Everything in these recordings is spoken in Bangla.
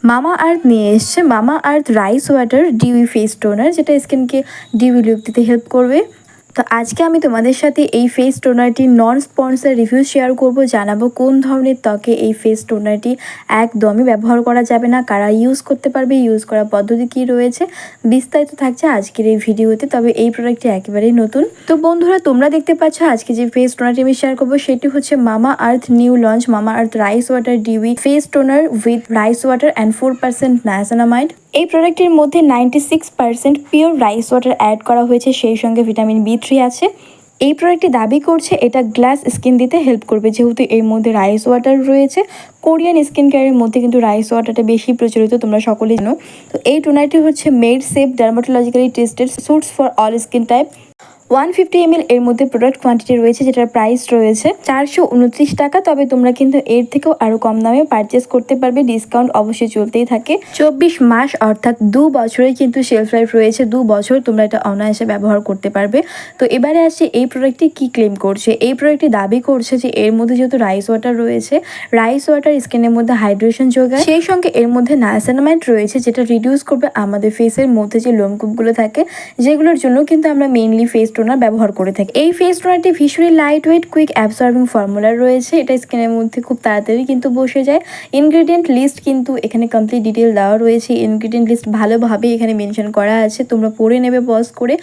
মামা আর্থ নিয়ে এসছে Mamaearth rice water dewy face toner, যেটা স্কিনকে ডিউই লুক দিতে হেল্প করবে। তো আজকে আমি তোমাদের সাথে এই ফেস টোনারটির নন স্পন্সর রিভিউ শেয়ার করব, জানাবো কোন ধরনের ত্বকে এই ফেস টোনারটি একদমই ব্যবহার করা যাবে না, কারা ইউজ করতে পারবে, ইউজ করার পদ্ধতি কি রয়েছে, বিস্তারিত থাকছে আজকের এই ভিডিওতে। তবে এই প্রোডাক্টটি একেবারেই নতুন। তো বন্ধুরা, তোমরা দেখতে পাচ্ছ আজকে যে ফেস টোনারটি আমি শেয়ার করবো সেটি হচ্ছে মামা আর্থ new launch Mamaearth rice water dewy face toner with rice water and 4% niacinamide. এই প্রোডাক্টের মধ্যে 96% পিওর রাইস ওয়াটার অ্যাড করা হয়েছে, সেই সঙ্গে ভিটামিন B3 আছে। এই প্রোডাক্টটি দাবি করছে এটা গ্লাস স্কিন দিতে হেল্প করবে, যেহেতু এর মধ্যে রাইস ওয়াটার রয়েছে। কোরিয়ান স্কিন কেয়ারের মধ্যে কিন্তু রাইস ওয়াটারটা বেশি প্রচলিত, তোমরা সকলেই জানো। তো এই টোনারটি হচ্ছে made safe, dermatologically tested, suits for all skin type. 150 ml এর মধ্যে প্রোডাক্ট কোয়ান্টিটি রয়েছে, যেটার প্রাইস রয়েছে 429 টাকা। তবে তোমরা কিন্তু এর থেকেও আরও কম দামে পারচেস করতে পারবে, ডিসকাউন্ট অবশ্যই চলতেই থাকে। 24 মাস অর্থাৎ 2 বছরে কিন্তু শেলফ লাইফ রয়েছে, 2 বছর তোমরা এটা অনায়াসে ব্যবহার করতে পারবে। তো এবারে আসছে এই প্রোডাক্টটি কি ক্লেম করছে। এই প্রোডাক্টটি দাবি করছে যে এর মধ্যে যেহেতু রাইস ওয়াটার রয়েছে, রাইস ওয়াটার স্কিনের মধ্যে হাইড্রেশন যোগায়, সেই সঙ্গে এর মধ্যে নায়াসিনামাইড রয়েছে, যেটা রিডিউস করবে আমাদের ফেসের মধ্যে যে লোমকূপগুলো থাকে, যেগুলোর জন্য কিন্তু আমরা মেইনলি ফেস টোনার ব্যবহার করে থাকি। এই ফেস টোনারটি ভীষণই লাইট ওয়েট, কুইক অ্যাবসর্বিং ফর্মুলা রয়েছে, এটা স্কিনের মধ্যে খুব তাড়াতাড়ি কিন্তু বসে যায়। ইনগ্রেডিয়েন্ট লিস্ট কিন্তু এখানে কমপ্লিট ডিটেল দেওয়া রয়েছে, ইনগ্রেডিয়েন্ট লিস্ট ভালোভাবে এখানে মেনশন করা আছে, তোমরা পড়ে নেবে পজ করে।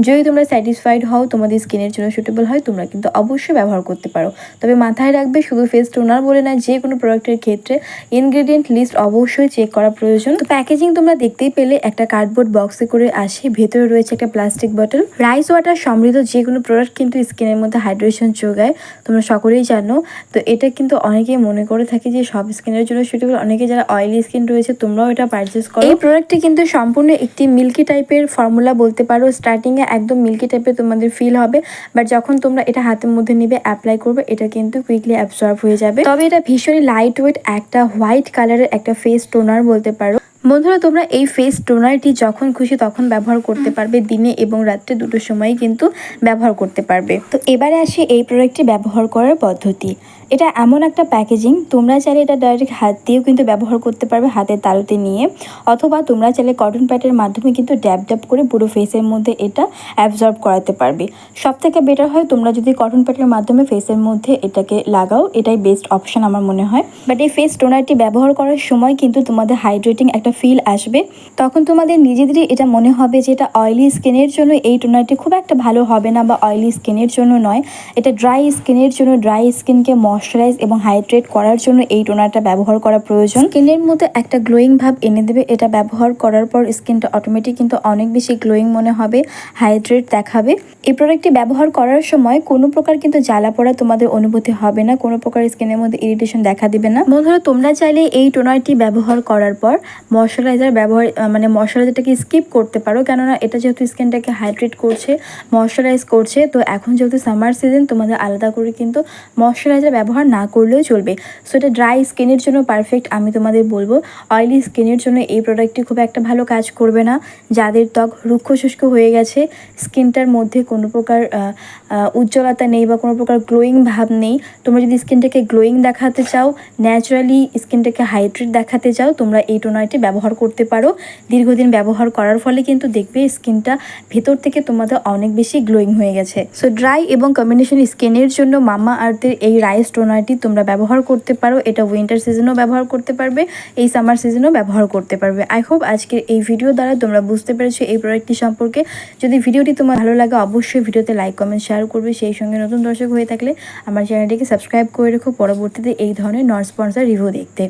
যদি তোমরা স্যাটিসফাইড হও, তোমাদের স্কিনের জন্য সুটেবল হয়, তোমরা কিন্তু অবশ্যই ব্যবহার করতে পারো। তবে মাথায় রাখবে, শুধু ফেস টোনার বলে না, যে কোনো প্রোডাক্টের ক্ষেত্রে ইনগ্রেডিয়েন্ট লিস্ট অবশ্যই চেক করা প্রয়োজন। তো প্যাকেজিং তোমরা দেখতেই পেলে, একটা কার্ডবোর্ড বক্সে করে আসে, ভেতরে রয়েছে একটা প্লাস্টিক বটল। রাইস ওয়াটার সমৃদ্ধ যে কোনো প্রোডাক্ট কিন্তু স্কিনের মধ্যে হাইড্রেশন যোগায়, তোমরা সকলেই জানো। তো এটা কিন্তু অনেকেই মনে করে থাকে যে সব স্কিনের জন্য সুটেবল, অনেকে যারা অয়েলি স্কিন রয়েছে তোমরাও এটা পারচেস করো। এই প্রোডাক্টটি কিন্তু সম্পূর্ণ একটি মিল্কি টাইপের ফর্মুলা বলতে পারো। স্টার্টিংয়ে একদম মিল্কি টাইপের তোমাদের ফিল হবে, বাট যখন তোমরা এটা হাতের মধ্যে নিবে, অ্যাপ্লাই করবে, এটা কিন্তু কুইকলি অ্যাবসর্ব হয়ে যাবে। তবে এটা ভীষণই লাইট ওয়েট, একটা হোয়াইট কালারের একটা ফেস টোনার বলতে পারো। বন্ধুরা, তোমরা এই ফেস টোনারটি যখন খুশি তখন ব্যবহার করতে পারবে, দিনে এবং রাত্রে দুটোর সময় কিন্তু ব্যবহার করতে পারবে। তো এবারে আসি এই প্রোডাক্টটি ব্যবহার করার পদ্ধতি। এটা এমন একটা প্যাকেজিং, তোমরা চাইলে এটা ডাইরেক্ট হাত দিয়েও কিন্তু ব্যবহার করতে পারবে, হাতের তালুতে নিয়ে, অথবা তোমরা চাইলে কটন প্যাডের মাধ্যমে কিন্তু ড্যাব ড্যাব করে পুরো ফেসের মধ্যে এটা অ্যাবজর্ব করাতে পারবে। সব থেকে বেটার হয় তোমরা যদি কটন প্যাডের মাধ্যমে ফেসের মধ্যে এটাকে লাগাও, এটাই বেস্ট অপশন আমার মনে হয়। বাট এই ফেস টোনারটি ব্যবহার করার সময় কিন্তু তোমাদের হাইড্রেটিং একটা ফিল আসবে, তখন তোমাদের নিজেদেরই এটা মনে হবে যে এটা অয়েলি স্কিনের জন্য এই টোনারটি খুব একটা ভালো হবে না, বা অয়েলি স্কিনের জন্য নয়, এটা ড্রাই স্কিনের জন্য, ড্রাই স্কিনকে ময়শ্চারাইজ এবং হাইড্রেট করার জন্য এই টোনারটা ব্যবহার করা প্রয়োজন। স্কিনের মধ্যে একটা গ্লোয়িং ভাব এনে দেবে, এটা ব্যবহার করার পর স্কিনটা অটোমেটিক কিন্তু অনেক বেশি গ্লোয়িং মনে হবে, হাইড্রেট দেখাবে। এই প্রোডাক্টটি ব্যবহার করার সময় কোনো প্রকার কিন্তু জ্বালা পড়া তোমাদের অনুভূতি হবে না, কোনো প্রকার স্কিনের মধ্যে ইরিটেশন দেখা দিবে না। বন্ধুরা, তোমরা চাইলে এই টোনারটি ব্যবহার করার পর ময়শ্চারাইজার ব্যবহার, ময়শ্চারাইজারটাকে স্কিপ করতে পারো, কেননা এটা যেহেতু স্কিনটাকে হাইড্রেট করছে, ময়শ্চারাইজ করছে। তো এখন যেহেতু সামার সিজন, তোমাদের আলাদা করে কিন্তু ময়শ্চারাইজার ব্যবহার না করলেও চলবে। সো এটা ড্রাই স্কিনের জন্য পারফেক্ট। আমি তোমাদের বলবো, অয়েলি স্কিনের জন্য এই প্রোডাক্টটি খুব একটা ভালো কাজ করবে না। যাদের ত্বক রুক্ষ শুষ্ক হয়ে গেছে, স্কিনটার মধ্যে কোনো প্রকার উজ্জ্বলতা নেই বা কোনো প্রকার গ্লোয়িং ভাব নেই, তোমরা যদি স্কিনটাকে গ্লোয়িং দেখাতে চাও, ন্যাচারালি স্কিনটাকে হাইড্রেট দেখাতে চাও, তোমরা এই টোনারটি ব্যবহার করতে পারো। দীর্ঘদিন ব্যবহার করার ফলে কিন্তু দেখবে স্কিনটা ভেতর থেকে তোমাদের অনেক বেশি গ্লোয়িং হয়ে গেছে। সো ড্রাই এবং কম্বিনেশন স্কিনের জন্য মামা আর্থের এই রাইস টোনারটি তোমরা ব্যবহার করতে পারো। এটা উইন্টার সিজনেও ব্যবহার করতে পারবে, এই সামার সিজনেও ব্যবহার করতে পারবে। আই হোপ আজকের এই ভিডিও দ্বারা তোমরা বুঝতে পেরেছো এই প্রোডাক্টটি সম্পর্কে। যদি ভিডিওটি তোমার ভালো লাগে, অবশ্যই ভিডিওতে লাইক কমেন্ট শেয়ার করবে। সেই সঙ্গে নতুন দর্শক হয়ে থাকলে আমার চ্যানেলটিকে সাবস্ক্রাইব করে রেখো, পরবর্তীতে এই ধরনের নন স্পন্সর রিভিউ দেখতে।